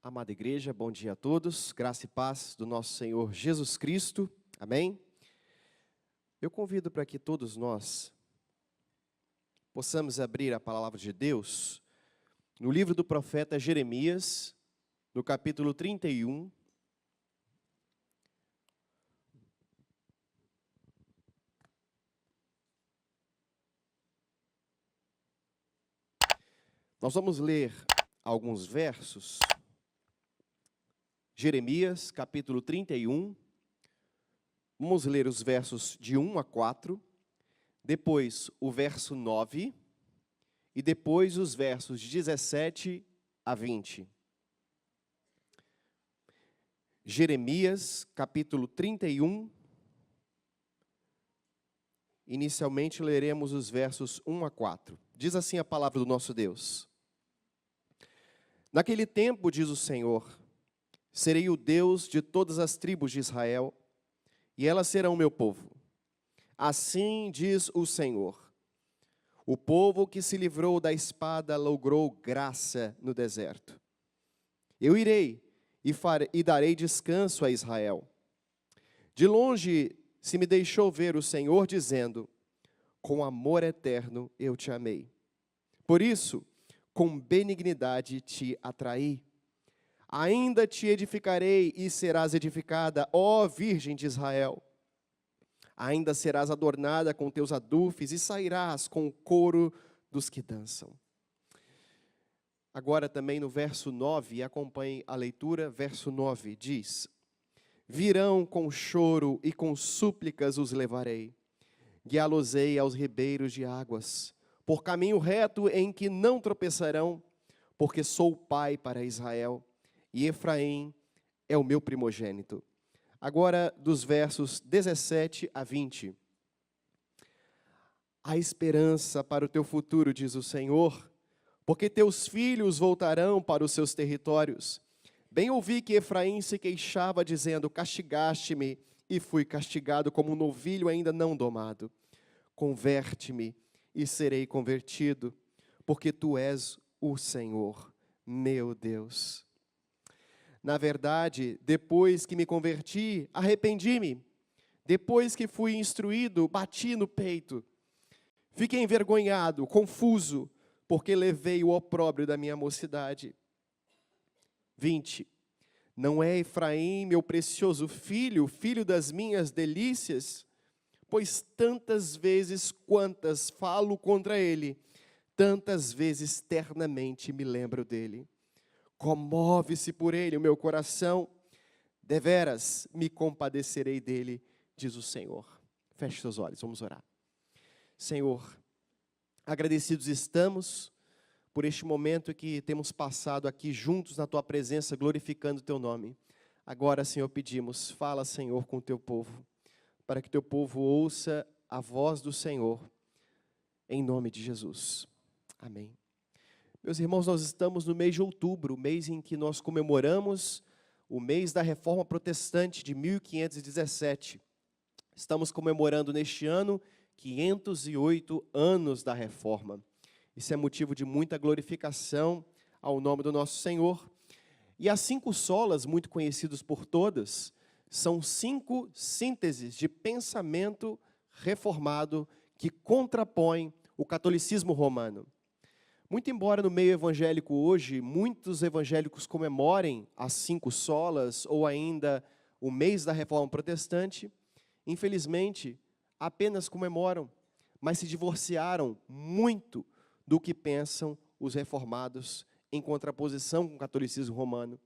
Amada igreja, bom dia a todos, graça e paz do nosso Senhor Jesus Cristo, amém? Eu convido para que todos nós possamos abrir a palavra de Deus no livro do profeta Jeremias, no capítulo 31. Nós vamos ler alguns versos. Jeremias, capítulo 31. Vamos ler os versos de 1 a 4, depois o verso 9 e depois os versos de 17 a 20. Jeremias, capítulo 31. Inicialmente leremos os versos 1 a 4. Diz assim a palavra do nosso Deus. Naquele tempo, diz o Senhor, serei o Deus de todas as tribos de Israel, e elas serão meu povo. Assim diz o Senhor, o povo que se livrou da espada logrou graça no deserto. Eu irei e darei descanso a Israel. De longe se me deixou ver o Senhor dizendo, com amor eterno eu te amei. Por isso, com benignidade te atraí. Ainda te edificarei e serás edificada, ó Virgem de Israel. Ainda serás adornada com teus adufes e sairás com o coro dos que dançam. Agora também no verso 9, acompanhe a leitura, verso 9 diz, virão com choro e com súplicas os levarei, guiá-los-ei aos ribeiros de águas, por caminho reto em que não tropeçarão, porque sou pai para Israel, e Efraim é o meu primogênito. Agora, dos versos 17 a 20. Há esperança para o teu futuro, diz o Senhor, porque teus filhos voltarão para os seus territórios. Bem ouvi que Efraim se queixava, dizendo, castigaste-me, e fui castigado como um novilho ainda não domado. Converte-me, e serei convertido, porque tu és o Senhor, meu Deus. Na verdade, depois que me converti, arrependi-me. Depois que fui instruído, bati no peito. Fiquei envergonhado, confuso, porque levei o opróbrio da minha mocidade. 20. Não é Efraim, meu precioso filho, filho das minhas delícias? Pois tantas vezes quantas falo contra ele, tantas vezes ternamente me lembro dele. Comove-se por ele o meu coração, deveras me compadecerei dele, diz o Senhor. Feche seus olhos, vamos orar. Senhor, agradecidos estamos por este momento que temos passado aqui juntos na tua presença, glorificando o teu nome. Agora, Senhor, pedimos, fala, Senhor, com o teu povo, para que teu povo ouça a voz do Senhor, em nome de Jesus. Amém. Meus irmãos, nós estamos no mês de outubro, o mês em que nós comemoramos o mês da Reforma Protestante de 1517. Estamos comemorando neste ano 508 anos da Reforma. Isso é motivo de muita glorificação ao nome do nosso Senhor. E as 5 solas, muito conhecidos por todas, são 5 sínteses de pensamento reformado que contrapõem o catolicismo romano. Muito embora no meio evangélico hoje, muitos evangélicos comemorem as 5 solas ou ainda o mês da Reforma Protestante, infelizmente, apenas comemoram, mas se divorciaram muito do que pensam os reformados em contraposição com o catolicismo romano.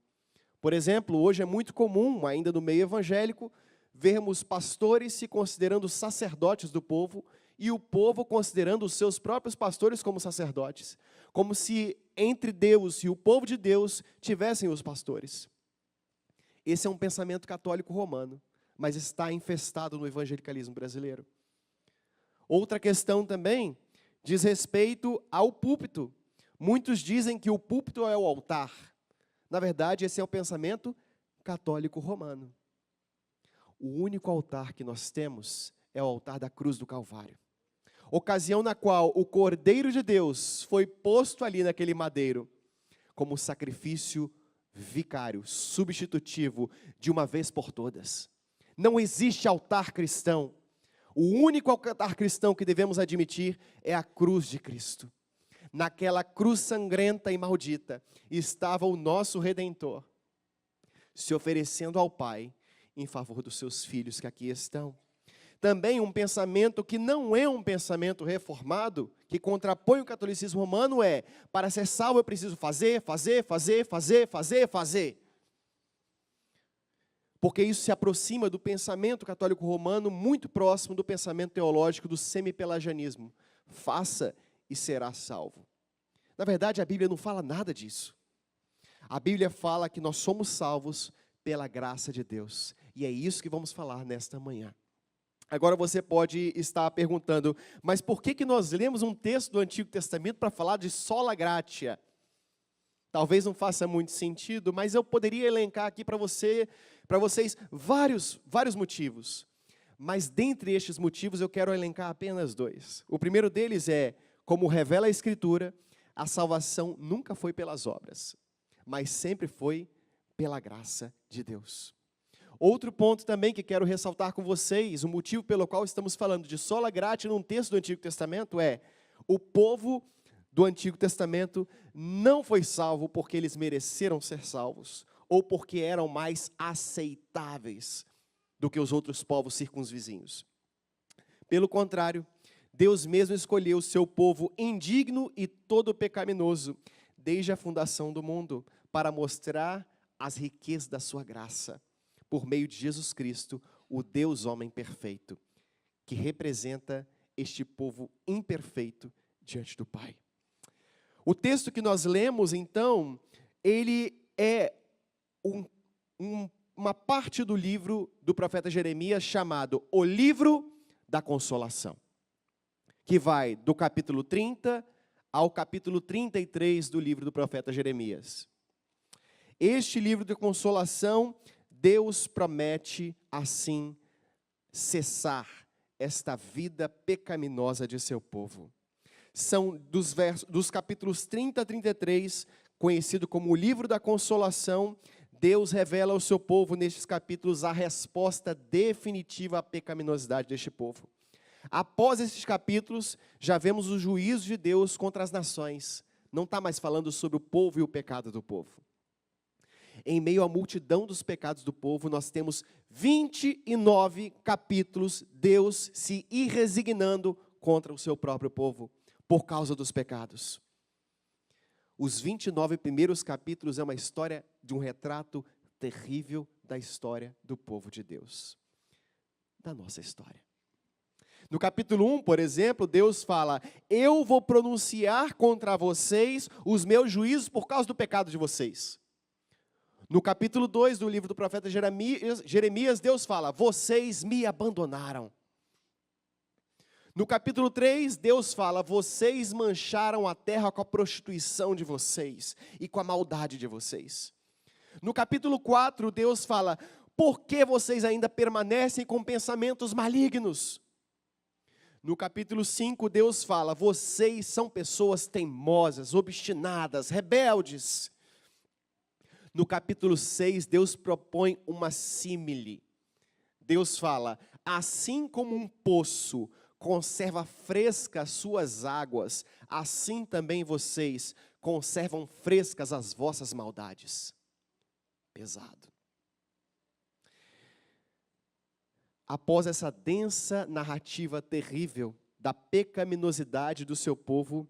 Por exemplo, hoje é muito comum, ainda no meio evangélico, vermos pastores se considerando sacerdotes do povo e o povo considerando os seus próprios pastores como sacerdotes, como se entre Deus e o povo de Deus tivessem os pastores. Esse é um pensamento católico romano, mas está infestado no evangelicalismo brasileiro. Outra questão também diz respeito ao púlpito. Muitos dizem que o púlpito é o altar. Na verdade, esse é o pensamento católico romano. O único altar que nós temos é o altar da cruz do Calvário. Ocasião na qual o Cordeiro de Deus foi posto ali naquele madeiro como sacrifício vicário, substitutivo, de uma vez por todas. Não existe altar cristão. O único altar cristão que devemos admitir é a cruz de Cristo. Naquela cruz sangrenta e maldita estava o nosso Redentor, se oferecendo ao Pai em favor dos seus filhos que aqui estão. Também um pensamento que não é um pensamento reformado, que contrapõe o catolicismo romano, é: para ser salvo eu preciso fazer. Porque isso se aproxima do pensamento católico romano, muito próximo do pensamento teológico do semipelagianismo. Faça e será salvo. Na verdade, a Bíblia não fala nada disso. A Bíblia fala que nós somos salvos pela graça de Deus. E é isso que vamos falar nesta manhã. Agora você pode estar perguntando: mas por que nós lemos um texto do Antigo Testamento para falar de sola gratia? Talvez não faça muito sentido, mas eu poderia elencar aqui para vocês vários motivos. Mas dentre estes motivos eu quero elencar apenas dois. O primeiro deles é: como revela a Escritura, a salvação nunca foi pelas obras, mas sempre foi pela graça de Deus. Outro ponto também que quero ressaltar com vocês, o motivo pelo qual estamos falando de sola gratia num texto do Antigo Testamento é: o povo do Antigo Testamento não foi salvo porque eles mereceram ser salvos, ou porque eram mais aceitáveis do que os outros povos circunvizinhos. Pelo contrário, Deus mesmo escolheu o seu povo indigno e todo pecaminoso, desde a fundação do mundo, para mostrar as riquezas da sua graça, por meio de Jesus Cristo, o Deus homem perfeito, que representa este povo imperfeito diante do Pai. O texto que nós lemos, então, ele é uma parte do livro do profeta Jeremias chamado O Livro da Consolação, que vai do capítulo 30 ao capítulo 33 do livro do profeta Jeremias. Este livro de consolação, Deus promete assim cessar esta vida pecaminosa de seu povo. São dos capítulos 30 a 33, conhecido como o livro da consolação. Deus revela ao seu povo nestes capítulos a resposta definitiva à pecaminosidade deste povo. Após esses capítulos, já vemos o juízo de Deus contra as nações. Não está mais falando sobre o povo e o pecado do povo. Em meio à multidão dos pecados do povo, nós temos 29 capítulos, Deus se irresignando contra o seu próprio povo, por causa dos pecados. Os 29 primeiros capítulos é uma história de um retrato terrível da história do povo de Deus, da nossa história. No capítulo 1, por exemplo, Deus fala: eu vou pronunciar contra vocês os meus juízos por causa do pecado de vocês. No capítulo 2 do livro do profeta Jeremias, Deus fala: vocês me abandonaram. No capítulo 3, Deus fala: vocês mancharam a terra com a prostituição de vocês e com a maldade de vocês. No capítulo 4, Deus fala: por que vocês ainda permanecem com pensamentos malignos? No capítulo 5, Deus fala: vocês são pessoas teimosas, obstinadas, rebeldes. No capítulo 6, Deus propõe uma símile. Deus fala: assim como um poço conserva frescas as suas águas, assim também vocês conservam frescas as vossas maldades. Pesado. Após essa densa narrativa terrível da pecaminosidade do seu povo,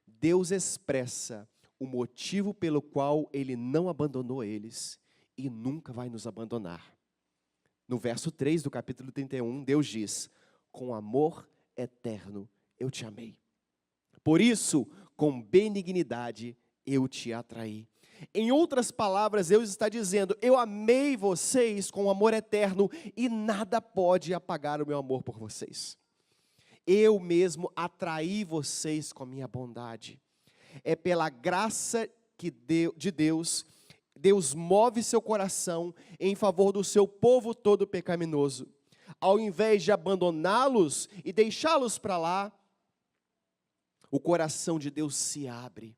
Deus expressa o motivo pelo qual Ele não abandonou eles e nunca vai nos abandonar. No verso 3 do capítulo 31, Deus diz: com amor eterno eu te amei. Por isso, com benignidade eu te atraí. Em outras palavras, Deus está dizendo: eu amei vocês com amor eterno e nada pode apagar o meu amor por vocês. Eu mesmo atraí vocês com a minha bondade. É pela graça de Deus, Deus move seu coração em favor do seu povo todo pecaminoso. Ao invés de abandoná-los e deixá-los para lá, o coração de Deus se abre.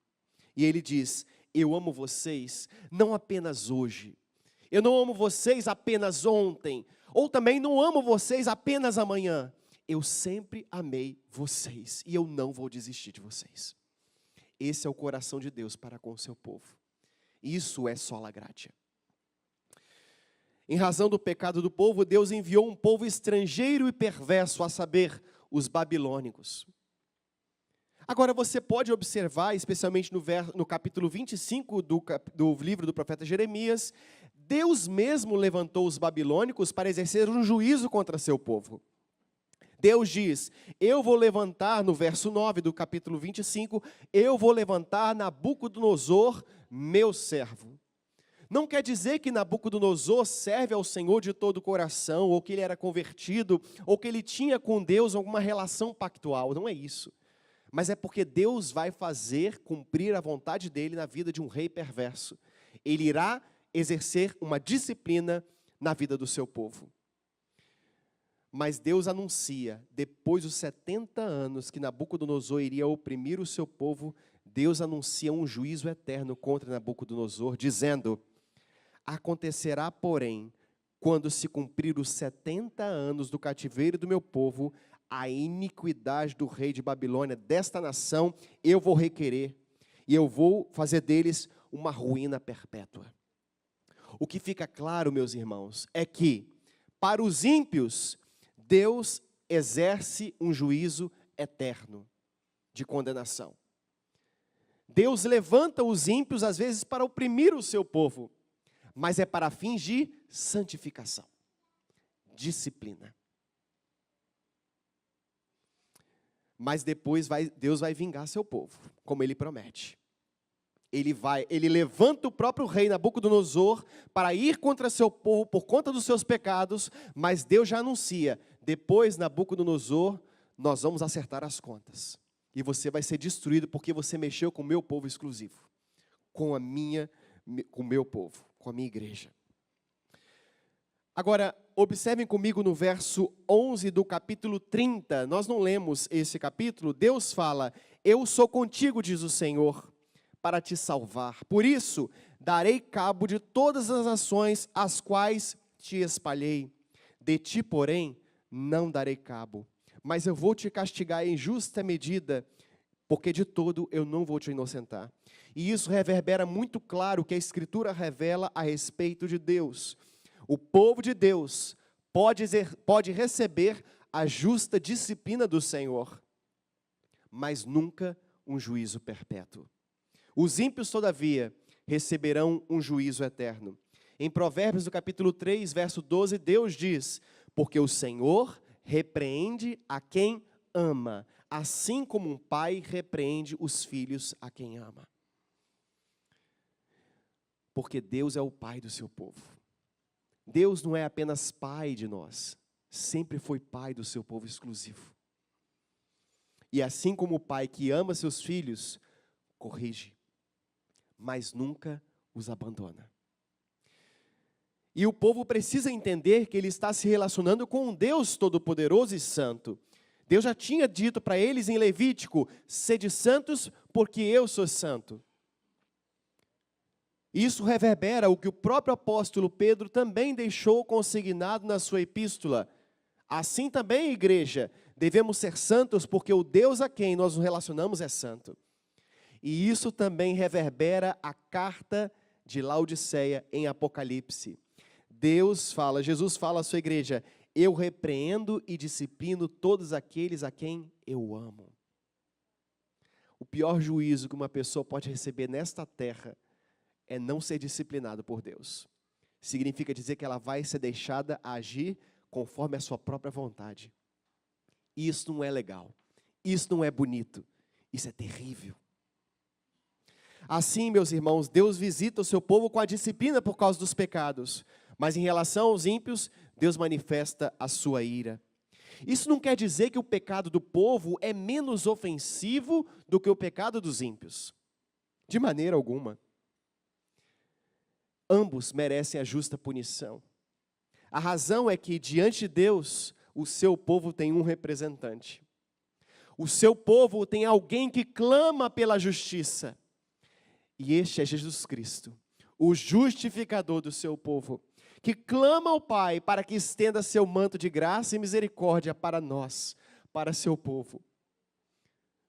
E Ele diz: eu amo vocês não apenas hoje. Eu não amo vocês apenas ontem. Ou também não amo vocês apenas amanhã. Eu sempre amei vocês e eu não vou desistir de vocês. Esse é o coração de Deus para com o seu povo. Isso é sola gratia. Em razão do pecado do povo, Deus enviou um povo estrangeiro e perverso, a saber, os babilônicos. Agora você pode observar, especialmente no capítulo 25 do livro do profeta Jeremias, Deus mesmo levantou os babilônicos para exercer um juízo contra seu povo. Deus diz, eu vou levantar, no verso 9 do capítulo 25, eu vou levantar Nabucodonosor, meu servo. Não quer dizer que Nabucodonosor serve ao Senhor de todo o coração, ou que ele era convertido, ou que ele tinha com Deus alguma relação pactual, não é isso. Mas é porque Deus vai fazer cumprir a vontade dele na vida de um rei perverso. Ele irá exercer uma disciplina na vida do seu povo. Mas Deus anuncia, depois dos 70 anos que Nabucodonosor iria oprimir o seu povo, Deus anuncia um juízo eterno contra Nabucodonosor, dizendo, acontecerá, porém, quando se cumprir os 70 anos do cativeiro do meu povo, a iniquidade do rei de Babilônia, desta nação, eu vou requerer, e eu vou fazer deles uma ruína perpétua. O que fica claro, meus irmãos, é que, para os ímpios, Deus exerce um juízo eterno de condenação. Deus levanta os ímpios, às vezes, para oprimir o seu povo, mas é para fins de santificação, disciplina. Mas depois Deus vai vingar seu povo, como ele promete. Ele levanta o próprio rei Nabucodonosor para ir contra seu povo por conta dos seus pecados, mas Deus já anuncia, depois Nabucodonosor, nós vamos acertar as contas. E você vai ser destruído porque você mexeu com o meu povo exclusivo, com o meu povo, com a minha igreja. Agora, observem comigo no verso 11 do capítulo 30, nós não lemos esse capítulo, Deus fala, eu sou contigo, diz o Senhor, para te salvar. Por isso, darei cabo de todas as nações às quais te espalhei. De ti, porém, não darei cabo. Mas eu vou te castigar em justa medida, porque de todo eu não vou te inocentar. E isso reverbera muito claro o que a Escritura revela a respeito de Deus. O povo de Deus pode receber a justa disciplina do Senhor, mas nunca um juízo perpétuo. Os ímpios, todavia, receberão um juízo eterno. Em Provérbios, no capítulo 3, verso 12, Deus diz, porque o Senhor repreende a quem ama, assim como um pai repreende os filhos a quem ama. Porque Deus é o pai do seu povo. Deus não é apenas pai de nós, sempre foi pai do seu povo exclusivo. E assim como o pai que ama seus filhos, corrige, mas nunca os abandona. E o povo precisa entender que ele está se relacionando com um Deus todo-poderoso e santo. Deus já tinha dito para eles em Levítico, sede santos porque eu sou santo. Isso reverbera o que o próprio apóstolo Pedro também deixou consignado na sua epístola. Assim também, igreja, devemos ser santos porque o Deus a quem nós nos relacionamos é santo. E isso também reverbera a carta de Laodiceia em Apocalipse. Jesus fala à sua igreja, eu repreendo e disciplino todos aqueles a quem eu amo. O pior juízo que uma pessoa pode receber nesta terra é não ser disciplinado por Deus. Significa dizer que ela vai ser deixada a agir conforme a sua própria vontade. Isso não é legal. Isso não é bonito. Isso é terrível. Assim, meus irmãos, Deus visita o seu povo com a disciplina por causa dos pecados. Mas em relação aos ímpios, Deus manifesta a sua ira. Isso não quer dizer que o pecado do povo é menos ofensivo do que o pecado dos ímpios. De maneira alguma. Ambos merecem a justa punição. A razão é que, diante de Deus, o seu povo tem um representante. O seu povo tem alguém que clama pela justiça. E este é Jesus Cristo, o justificador do seu povo, que clama ao Pai para que estenda seu manto de graça e misericórdia para nós, para seu povo.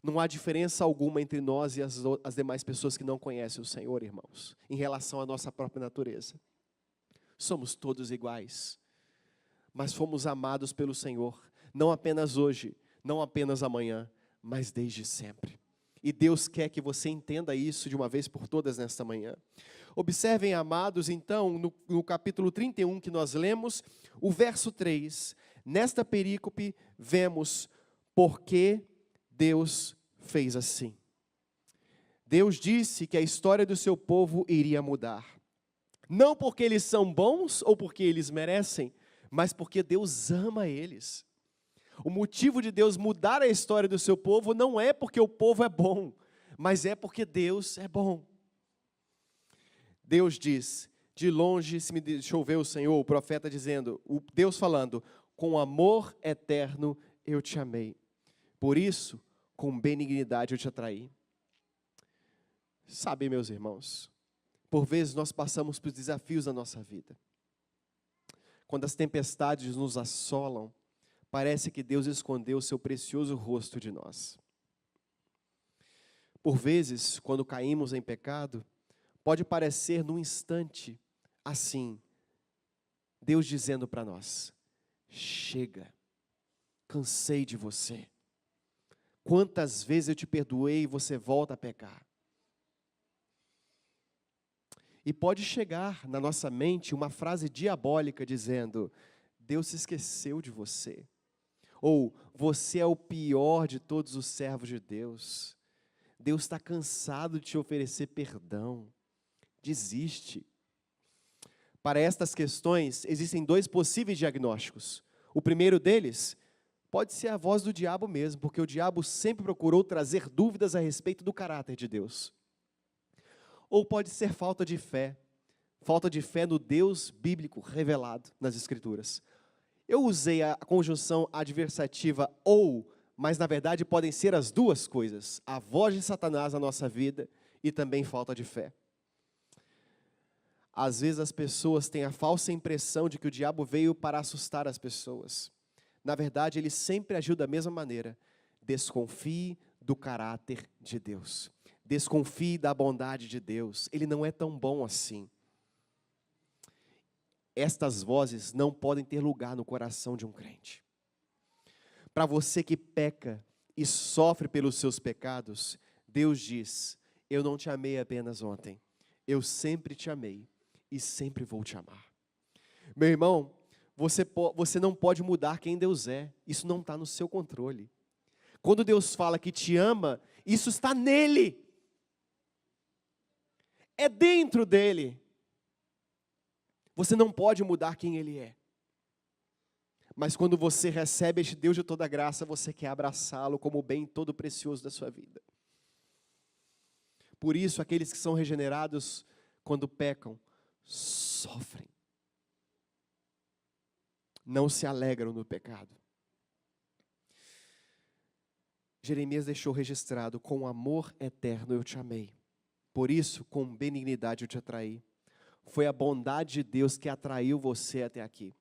Não há diferença alguma entre nós e as demais pessoas que não conhecem o Senhor, irmãos, em relação à nossa própria natureza. Somos todos iguais, mas fomos amados pelo Senhor, não apenas hoje, não apenas amanhã, mas desde sempre. E Deus quer que você entenda isso de uma vez por todas nesta manhã. Observem, amados, então, no capítulo 31 que nós lemos, o verso 3. Nesta perícope, vemos por que Deus fez assim. Deus disse que a história do seu povo iria mudar. Não porque eles são bons ou porque eles merecem, mas porque Deus ama eles. O motivo de Deus mudar a história do seu povo não é porque o povo é bom, mas é porque Deus é bom. Deus diz, de longe se me deixou ver o Senhor, o profeta dizendo, Deus falando, com amor eterno eu te amei. Por isso, com benignidade eu te atraí. Sabe, meus irmãos, por vezes nós passamos por desafios na nossa vida. Quando as tempestades nos assolam, parece que Deus escondeu o seu precioso rosto de nós. Por vezes, quando caímos em pecado, pode parecer num instante assim, Deus dizendo para nós, chega, cansei de você. Quantas vezes eu te perdoei e você volta a pecar? E pode chegar na nossa mente uma frase diabólica dizendo, Deus se esqueceu de você. Ou, você é o pior de todos os servos de Deus. Deus está cansado de te oferecer perdão. Desiste. Para estas questões, existem dois possíveis diagnósticos. O primeiro deles pode ser a voz do diabo mesmo, porque o diabo sempre procurou trazer dúvidas a respeito do caráter de Deus. Ou pode ser falta de fé no Deus bíblico revelado nas Escrituras. Eu usei a conjunção adversativa ou, mas na verdade podem ser as duas coisas. A voz de Satanás na nossa vida e também falta de fé. Às vezes as pessoas têm a falsa impressão de que o diabo veio para assustar as pessoas. Na verdade, ele sempre agiu da mesma maneira. Desconfie do caráter de Deus. Desconfie da bondade de Deus. Ele não é tão bom assim. Estas vozes não podem ter lugar no coração de um crente. Para você que peca e sofre pelos seus pecados, Deus diz, eu não te amei apenas ontem, eu sempre te amei e sempre vou te amar. Meu irmão, você não pode mudar quem Deus é, isso não está no seu controle. Quando Deus fala que te ama, isso está nele, é dentro dele. Você não pode mudar quem Ele é. Mas quando você recebe este Deus de toda graça, você quer abraçá-lo como o bem todo precioso da sua vida. Por isso, aqueles que são regenerados, quando pecam, sofrem. Não se alegram no pecado. Jeremias deixou registrado, com amor eterno eu te amei. Por isso, com benignidade eu te atraí. Foi a bondade de Deus que atraiu você até aqui.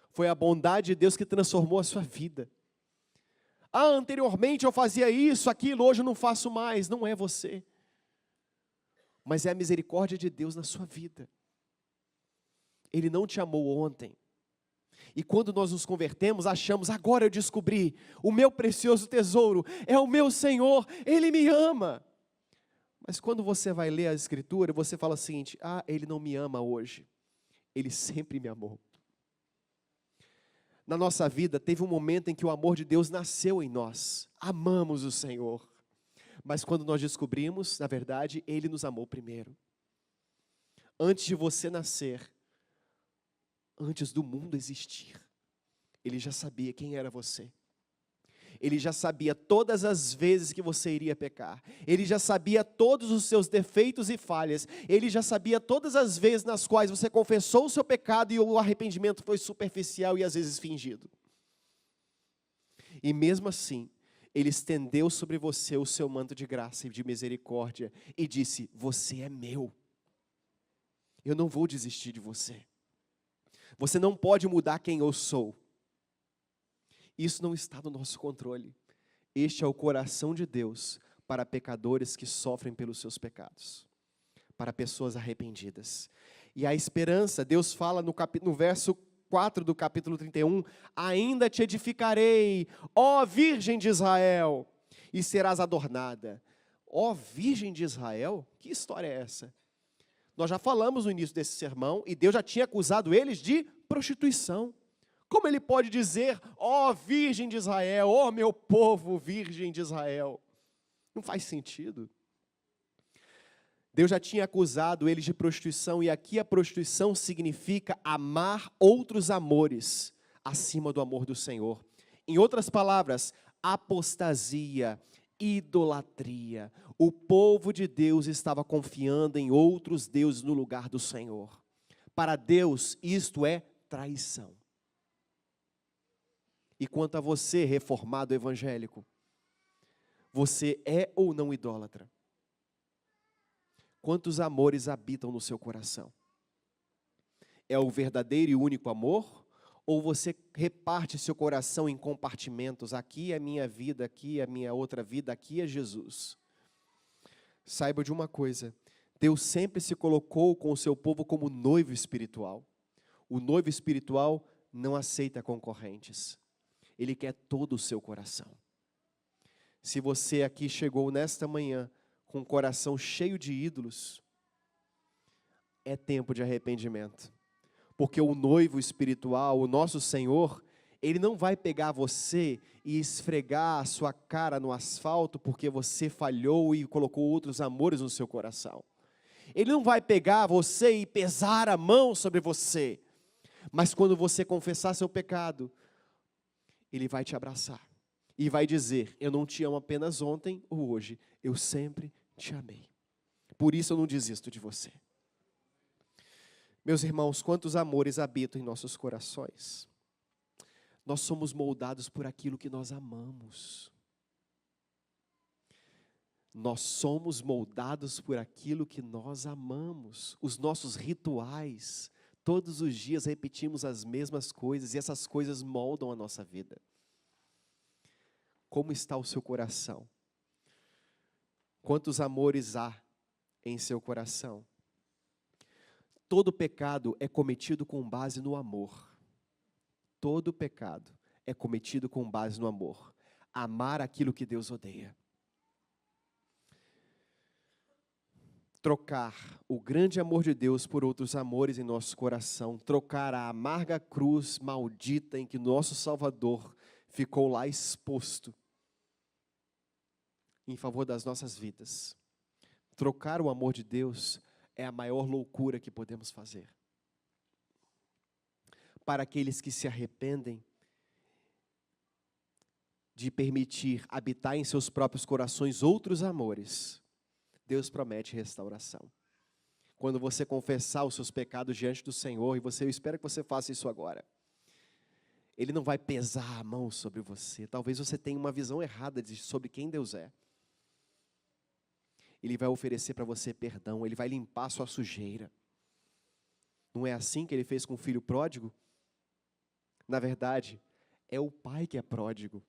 Foi a bondade de Deus que transformou a sua vida. Anteriormente eu fazia isso, aquilo, hoje eu não faço mais. Não é você. Mas é a misericórdia de Deus na sua vida. Ele não te amou ontem. E quando nós nos convertemos, achamos, agora eu descobri, o meu precioso tesouro é o meu Senhor, Ele me ama. Mas quando você vai ler a Escritura, você fala o seguinte, Ele não me ama hoje, Ele sempre me amou. Na nossa vida, teve um momento em que o amor de Deus nasceu em nós, amamos o Senhor. Mas quando nós descobrimos, na verdade, Ele nos amou primeiro. Antes de você nascer, antes do mundo existir, Ele já sabia quem era você. Ele já sabia todas as vezes que você iria pecar. Ele já sabia todos os seus defeitos e falhas. Ele já sabia todas as vezes nas quais você confessou o seu pecado e o arrependimento foi superficial e às vezes fingido. E mesmo assim, Ele estendeu sobre você o seu manto de graça e de misericórdia e disse: você é meu. Eu não vou desistir de você. Você não pode mudar quem eu sou. Isso não está no nosso controle. Este é o coração de Deus para pecadores que sofrem pelos seus pecados, para pessoas arrependidas. E a esperança, Deus fala no verso 4 do capítulo 31, ainda te edificarei, ó Virgem de Israel, e serás adornada. Ó Virgem de Israel? Que história é essa? Nós já falamos no início desse sermão, e Deus já tinha acusado eles de prostituição. Como ele pode dizer, ó Virgem de Israel, ó meu povo, Virgem de Israel? Não faz sentido. Deus já tinha acusado eles de prostituição, e aqui a prostituição significa amar outros amores acima do amor do Senhor. Em outras palavras, apostasia, idolatria. O povo de Deus estava confiando em outros deuses no lugar do Senhor. Para Deus, isto é traição. E quanto a você, reformado evangélico, você é ou não idólatra? Quantos amores habitam no seu coração? É o verdadeiro e único amor? Ou você reparte seu coração em compartimentos? Aqui é minha vida, aqui é minha outra vida, aqui é Jesus. Saiba de uma coisa, Deus sempre se colocou com o seu povo como noivo espiritual. O noivo espiritual não aceita concorrentes. Ele quer todo o seu coração. Se você aqui chegou nesta manhã com o coração cheio de ídolos, é tempo de arrependimento. Porque o noivo espiritual, o nosso Senhor, Ele não vai pegar você e esfregar a sua cara no asfalto porque você falhou e colocou outros amores no seu coração. Ele não vai pegar você e pesar a mão sobre você. Mas quando você confessar seu pecado, Ele vai te abraçar e vai dizer: eu não te amo apenas ontem ou hoje, eu sempre te amei. Por isso eu não desisto de você. Meus irmãos, quantos amores habitam em nossos corações? Nós somos moldados por aquilo que nós amamos. Nós somos moldados por aquilo que nós amamos. Os nossos rituais, todos os dias repetimos as mesmas coisas e essas coisas moldam a nossa vida. Como está o seu coração? Quantos amores há em seu coração? Todo pecado é cometido com base no amor. Todo pecado é cometido com base no amor. Amar aquilo que Deus odeia. Trocar o grande amor de Deus por outros amores em nosso coração. Trocar a amarga cruz maldita em que nosso Salvador ficou lá exposto em favor das nossas vidas. Trocar o amor de Deus é a maior loucura que podemos fazer. Para aqueles que se arrependem de permitir habitar em seus próprios corações outros amores, Deus promete restauração. Quando você confessar os seus pecados diante do Senhor, e eu espero que você faça isso agora, Ele não vai pesar a mão sobre você. Talvez você tenha uma visão errada sobre quem Deus é. Ele vai oferecer para você perdão, Ele vai limpar a sua sujeira. Não é assim que Ele fez com o filho pródigo? Na verdade, é o pai que é pródigo.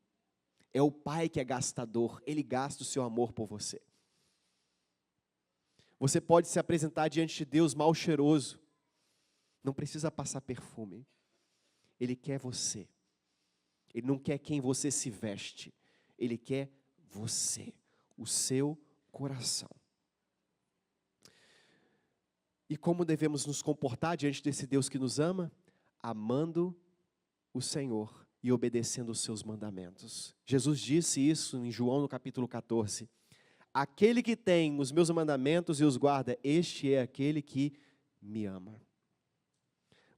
É o pai que é gastador. Ele gasta o seu amor por você. Você pode se apresentar diante de Deus mal cheiroso. Não precisa passar perfume. Ele quer você. Ele não quer quem você se veste. Ele quer você, o seu coração. E como devemos nos comportar diante desse Deus que nos ama? Amando o Senhor e obedecendo os seus mandamentos. Jesus disse isso em João no capítulo 14. Aquele que tem os meus mandamentos e os guarda, este é aquele que me ama.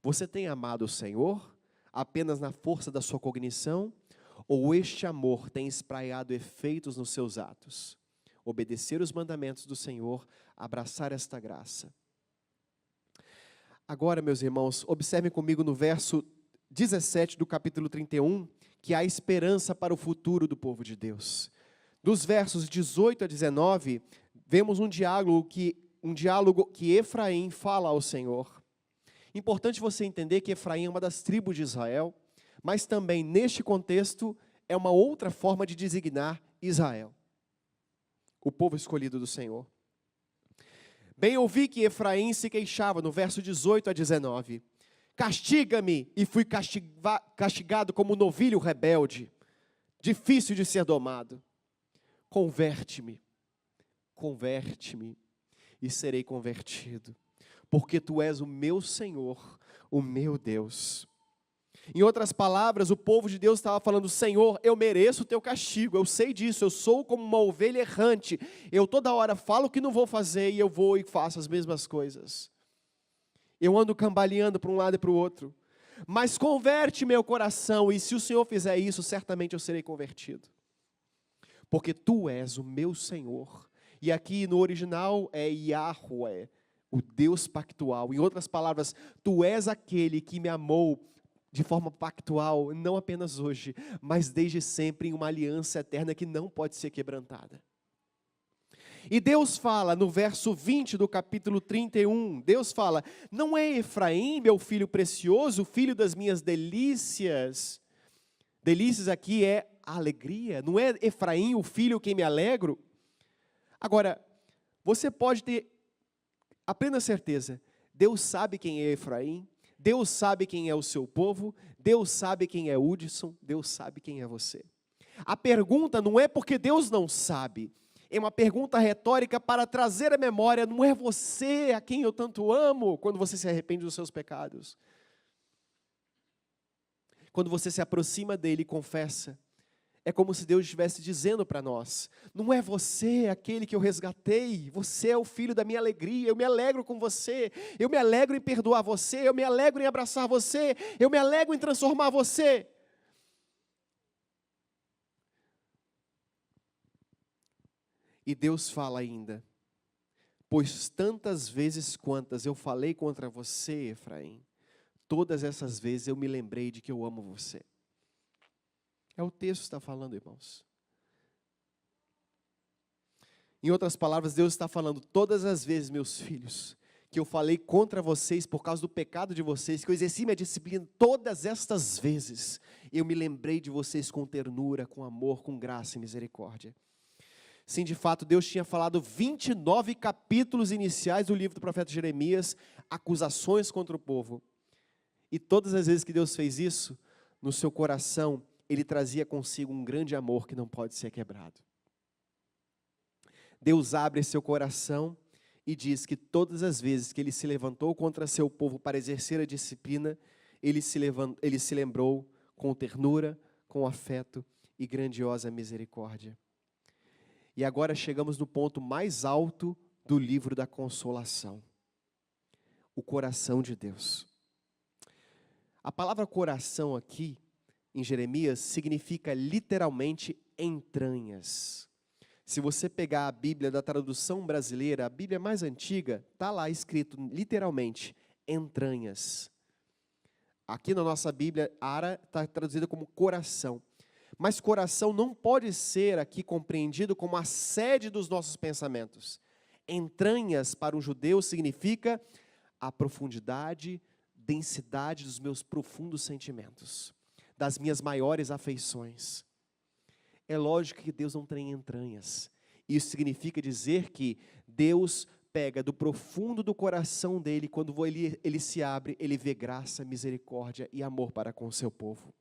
Você tem amado o Senhor apenas na força da sua cognição? Ou este amor tem espraiado efeitos nos seus atos? Obedecer os mandamentos do Senhor, abraçar esta graça. Agora, meus irmãos, observem comigo no verso 17 do capítulo 31, que há esperança para o futuro do povo de Deus. Dos versos 18 a 19, vemos um diálogo que Efraim fala ao Senhor. Importante você entender que Efraim é uma das tribos de Israel, mas também, neste contexto, é uma outra forma de designar Israel, o povo escolhido do Senhor. Bem ouvi que Efraim se queixava, no verso 18 a 19. Castiga-me, e fui castigado como um novilho rebelde, difícil de ser domado. Converte-me, e serei convertido, porque Tu és o meu Senhor, o meu Deus. Em outras palavras, o povo de Deus estava falando: Senhor, eu mereço o Teu castigo, eu sei disso, eu sou como uma ovelha errante, eu toda hora falo que não vou fazer e eu vou e faço as mesmas coisas. Eu ando cambaleando para um lado e para o outro, mas converte meu coração, e se o Senhor fizer isso, certamente eu serei convertido. Porque Tu és o meu Senhor. E aqui no original é Yahweh, o Deus pactual. Em outras palavras, Tu és aquele que me amou de forma pactual, não apenas hoje, mas desde sempre, em uma aliança eterna que não pode ser quebrantada. E Deus fala no verso 20 do capítulo 31, Deus fala: não é Efraim, meu filho precioso, filho das minhas delícias. Delícias aqui é a alegria, não é Efraim o filho quem me alegro? Agora, você pode ter a plena certeza, Deus sabe quem é Efraim, Deus sabe quem é o seu povo, Deus sabe quem é Hudson, Deus sabe quem é você. A pergunta não é porque Deus não sabe, é uma pergunta retórica para trazer à memória: não é você a quem eu tanto amo, quando você se arrepende dos seus pecados. Quando você se aproxima dele e confessa, é como se Deus estivesse dizendo para nós: não é você aquele que eu resgatei, você é o filho da minha alegria, eu me alegro com você, eu me alegro em perdoar você, eu me alegro em abraçar você, eu me alegro em transformar você. E Deus fala ainda: pois tantas vezes quantas eu falei contra você, Efraim, todas essas vezes eu me lembrei de que eu amo você. É o texto que está falando, irmãos. Em outras palavras, Deus está falando: todas as vezes, meus filhos, que eu falei contra vocês por causa do pecado de vocês, que eu exerci minha disciplina, todas estas vezes, eu me lembrei de vocês com ternura, com amor, com graça e misericórdia. Sim, de fato, Deus tinha falado 29 capítulos iniciais do livro do profeta Jeremias, acusações contra o povo. E todas as vezes que Deus fez isso, no seu coração, Ele trazia consigo um grande amor que não pode ser quebrado. Deus abre seu coração e diz que todas as vezes que Ele se levantou contra seu povo para exercer a disciplina, Ele se lembrou com ternura, com afeto e grandiosa misericórdia. E agora chegamos no ponto mais alto do livro da consolação: o coração de Deus. A palavra coração aqui, em Jeremias, significa literalmente entranhas. Se você pegar a Bíblia da tradução brasileira, a Bíblia mais antiga, está lá escrito literalmente entranhas. Aqui na nossa Bíblia, Ara está traduzida como coração. Mas coração não pode ser aqui compreendido como a sede dos nossos pensamentos. Entranhas para um judeu significa a profundidade, densidade dos meus profundos sentimentos, das minhas maiores afeições. É lógico que Deus não tem entranhas. Isso significa dizer que Deus pega do profundo do coração dele, quando ele se abre, ele vê graça, misericórdia e amor para com o seu povo.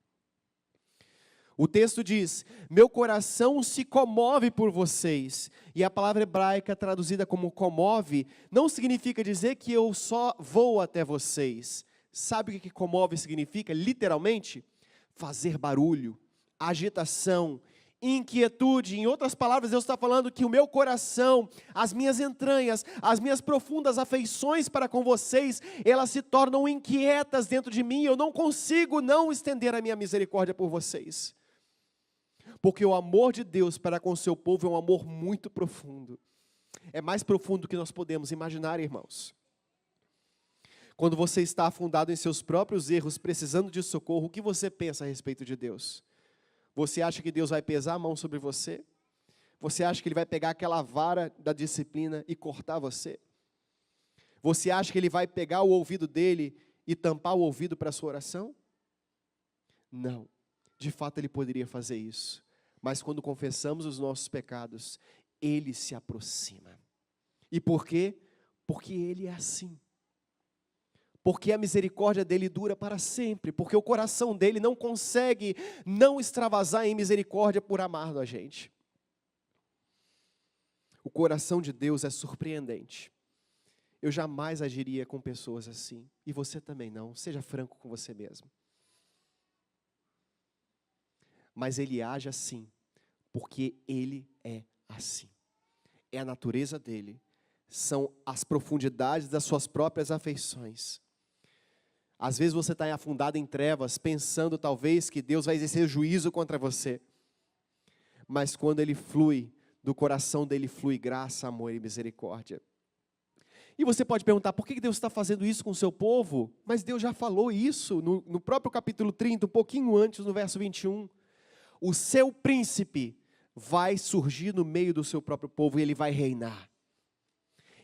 O texto diz: meu coração se comove por vocês. E a palavra hebraica traduzida como comove, não significa dizer que eu só vou até vocês. Sabe o que comove significa, literalmente? Fazer barulho, agitação, inquietude. Em outras palavras, Deus está falando que o meu coração, as minhas entranhas, as minhas profundas afeições para com vocês, elas se tornam inquietas dentro de mim. Eu não consigo não estender a minha misericórdia por vocês. Porque o amor de Deus para com o seu povo é um amor muito profundo. É mais profundo do que nós podemos imaginar, irmãos. Quando você está afundado em seus próprios erros, precisando de socorro, o que você pensa a respeito de Deus? Você acha que Deus vai pesar a mão sobre você? Você acha que Ele vai pegar aquela vara da disciplina e cortar você? Você acha que Ele vai pegar o ouvido dele e tampar o ouvido para a sua oração? Não, de fato Ele poderia fazer isso. Mas quando confessamos os nossos pecados, Ele se aproxima. E por quê? Porque Ele é assim. Porque a misericórdia dele dura para sempre, porque o coração dele não consegue não extravasar em misericórdia por amar a gente. O coração de Deus é surpreendente. Eu jamais agiria com pessoas assim, e você também não, seja franco com você mesmo. Mas ele age assim, porque ele é assim. É a natureza dele, são as profundidades das suas próprias afeições. Às vezes você está afundado em trevas, pensando talvez que Deus vai exercer juízo contra você. Mas quando Ele flui, do coração dele flui graça, amor e misericórdia. E você pode perguntar, por que Deus está fazendo isso com o seu povo? Mas Deus já falou isso no próprio capítulo 30, um pouquinho antes, no verso 21. O seu príncipe vai surgir no meio do seu próprio povo e ele vai reinar.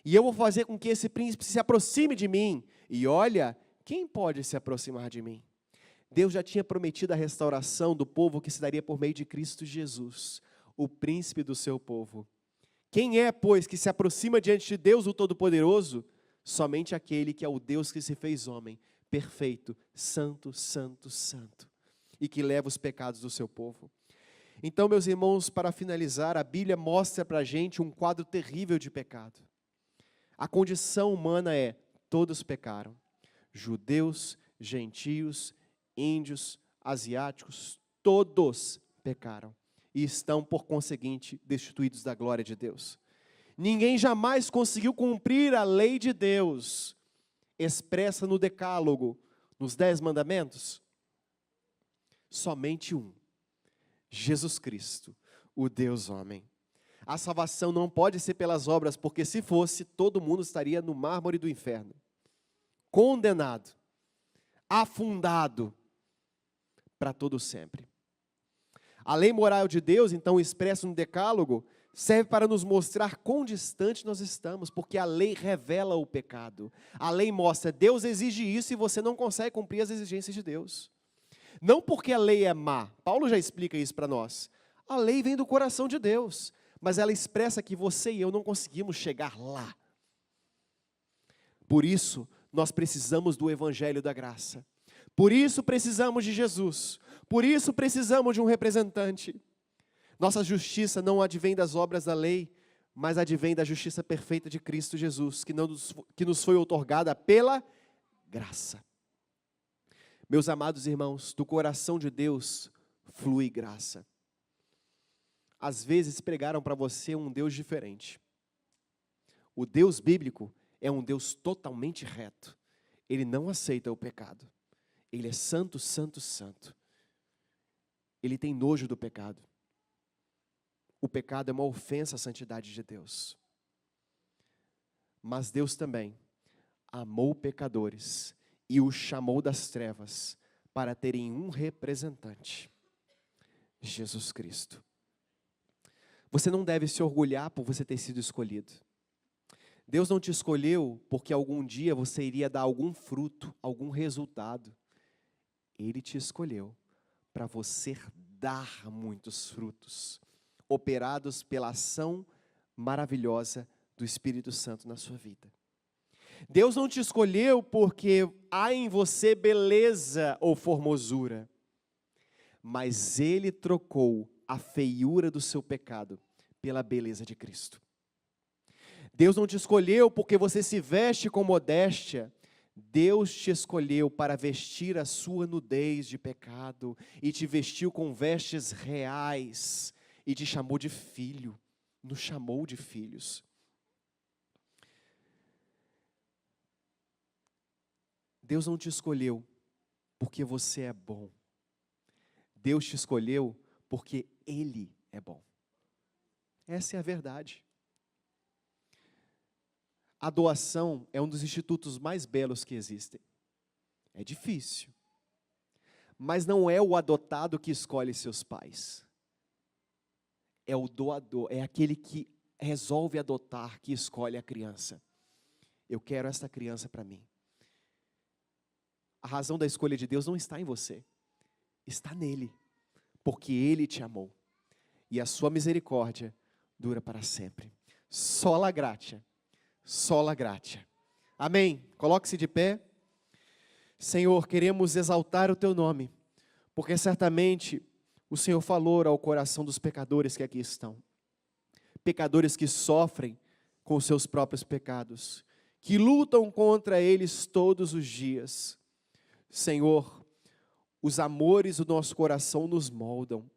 E eu vou fazer com que esse príncipe se aproxime de mim. E olha, quem pode se aproximar de mim? Deus já tinha prometido a restauração do povo que se daria por meio de Cristo Jesus, o príncipe do seu povo. Quem é, pois, que se aproxima diante de Deus, o Todo-Poderoso? Somente aquele que é o Deus que se fez homem, perfeito, santo, santo, santo, e que leva os pecados do seu povo. Então, meus irmãos, para finalizar, a Bíblia mostra para a gente um quadro terrível de pecado. A condição humana é, todos pecaram. Judeus, gentios, índios, asiáticos, todos pecaram e estão, por conseguinte, destituídos da glória de Deus. Ninguém jamais conseguiu cumprir a lei de Deus, expressa no Decálogo, nos 10 mandamentos. Somente um, Jesus Cristo, o Deus homem. A salvação não pode ser pelas obras, porque se fosse, todo mundo estaria no mármore do inferno. Condenado, afundado para todo sempre. A lei moral de Deus, então expressa no Decálogo, serve para nos mostrar quão distante nós estamos, porque a lei revela o pecado. A lei mostra, Deus exige isso e você não consegue cumprir as exigências de Deus. Não porque a lei é má, Paulo já explica isso para nós. A lei vem do coração de Deus, mas ela expressa que você e eu não conseguimos chegar lá. Por isso, nós precisamos do Evangelho da Graça. Por isso precisamos de Jesus. Por isso precisamos de um representante. Nossa justiça não advém das obras da lei, mas advém da justiça perfeita de Cristo Jesus, que nos foi outorgada pela graça. Meus amados irmãos, do coração de Deus flui graça. Às vezes pregaram para você um Deus diferente. O Deus bíblico é um Deus totalmente reto. Ele não aceita o pecado. Ele é santo, santo, santo. Ele tem nojo do pecado. O pecado é uma ofensa à santidade de Deus. Mas Deus também amou pecadores e os chamou das trevas para terem um representante, Jesus Cristo. Você não deve se orgulhar por você ter sido escolhido. Deus não te escolheu porque algum dia você iria dar algum fruto, algum resultado. Ele te escolheu para você dar muitos frutos, operados pela ação maravilhosa do Espírito Santo na sua vida. Deus não te escolheu porque há em você beleza ou formosura, mas Ele trocou a feiura do seu pecado pela beleza de Cristo. Deus não te escolheu porque você se veste com modéstia. Deus te escolheu para vestir a sua nudez de pecado e te vestiu com vestes reais e te chamou de filho, nos chamou de filhos. Deus não te escolheu porque você é bom. Deus te escolheu porque Ele é bom. Essa é a verdade. A doação é um dos institutos mais belos que existem. É difícil. Mas não é o adotado que escolhe seus pais. É o doador, é aquele que resolve adotar, que escolhe a criança. Eu quero essa criança para mim. A razão da escolha de Deus não está em você, está nele, porque Ele te amou, e a sua misericórdia dura para sempre. Sola gratia, sola gratia. Amém? Coloque-se de pé. Senhor, queremos exaltar o Teu nome, porque certamente o Senhor falou ao coração dos pecadores que aqui estão. Pecadores que sofrem com os seus próprios pecados, que lutam contra eles todos os dias. Senhor, os amores do nosso coração nos moldam.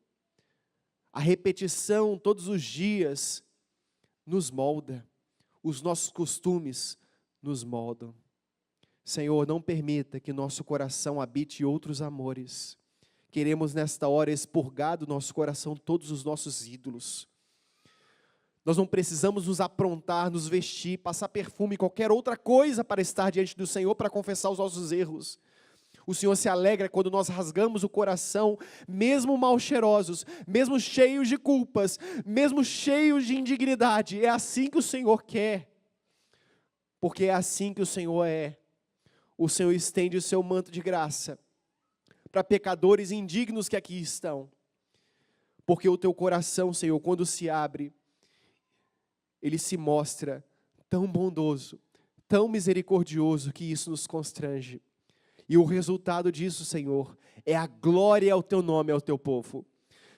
A repetição todos os dias nos molda. Os nossos costumes nos moldam. Senhor, não permita que nosso coração habite outros amores. Queremos nesta hora expurgar do nosso coração todos os nossos ídolos. Nós não precisamos nos aprontar, nos vestir, passar perfume, qualquer outra coisa para estar diante do Senhor, para confessar os nossos erros. O Senhor se alegra quando nós rasgamos o coração, mesmo mal cheirosos, mesmo cheios de culpas, mesmo cheios de indignidade. É assim que o Senhor quer, porque é assim que o Senhor é. O Senhor estende o seu manto de graça para pecadores indignos que aqui estão, porque o teu coração, Senhor, quando se abre, ele se mostra tão bondoso, tão misericordioso, que isso nos constrange. E o resultado disso, Senhor, é a glória ao Teu nome, ao Teu povo.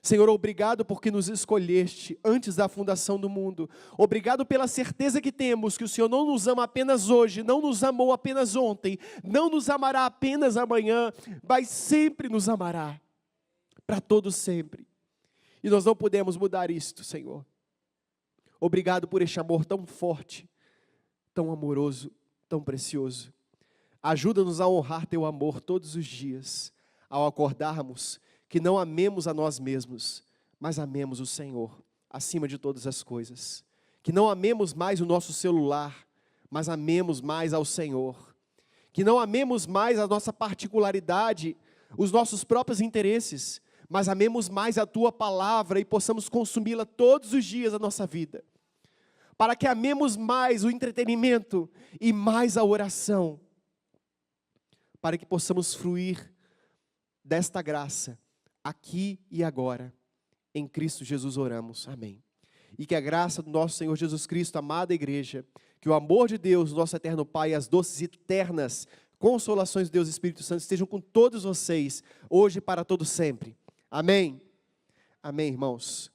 Senhor, obrigado porque nos escolheste antes da fundação do mundo. Obrigado pela certeza que temos que o Senhor não nos ama apenas hoje, não nos amou apenas ontem, não nos amará apenas amanhã, mas sempre nos amará, para todo sempre. E nós não podemos mudar isto, Senhor. Obrigado por este amor tão forte, tão amoroso, tão precioso. Ajuda-nos a honrar Teu amor todos os dias, ao acordarmos que não amemos a nós mesmos, mas amemos o Senhor, acima de todas as coisas. Que não amemos mais o nosso celular, mas amemos mais ao Senhor. Que não amemos mais a nossa particularidade, os nossos próprios interesses, mas amemos mais a Tua palavra e possamos consumi-la todos os dias da nossa vida. Para que amemos mais o entretenimento e mais a oração, para que possamos fruir desta graça, aqui e agora. Em Cristo Jesus oramos, amém. E que a graça do nosso Senhor Jesus Cristo, amada igreja, que o amor de Deus, nosso eterno Pai, e as doces e eternas consolações de Deus e Espírito Santo estejam com todos vocês, hoje e para todo sempre. Amém. Amém, irmãos.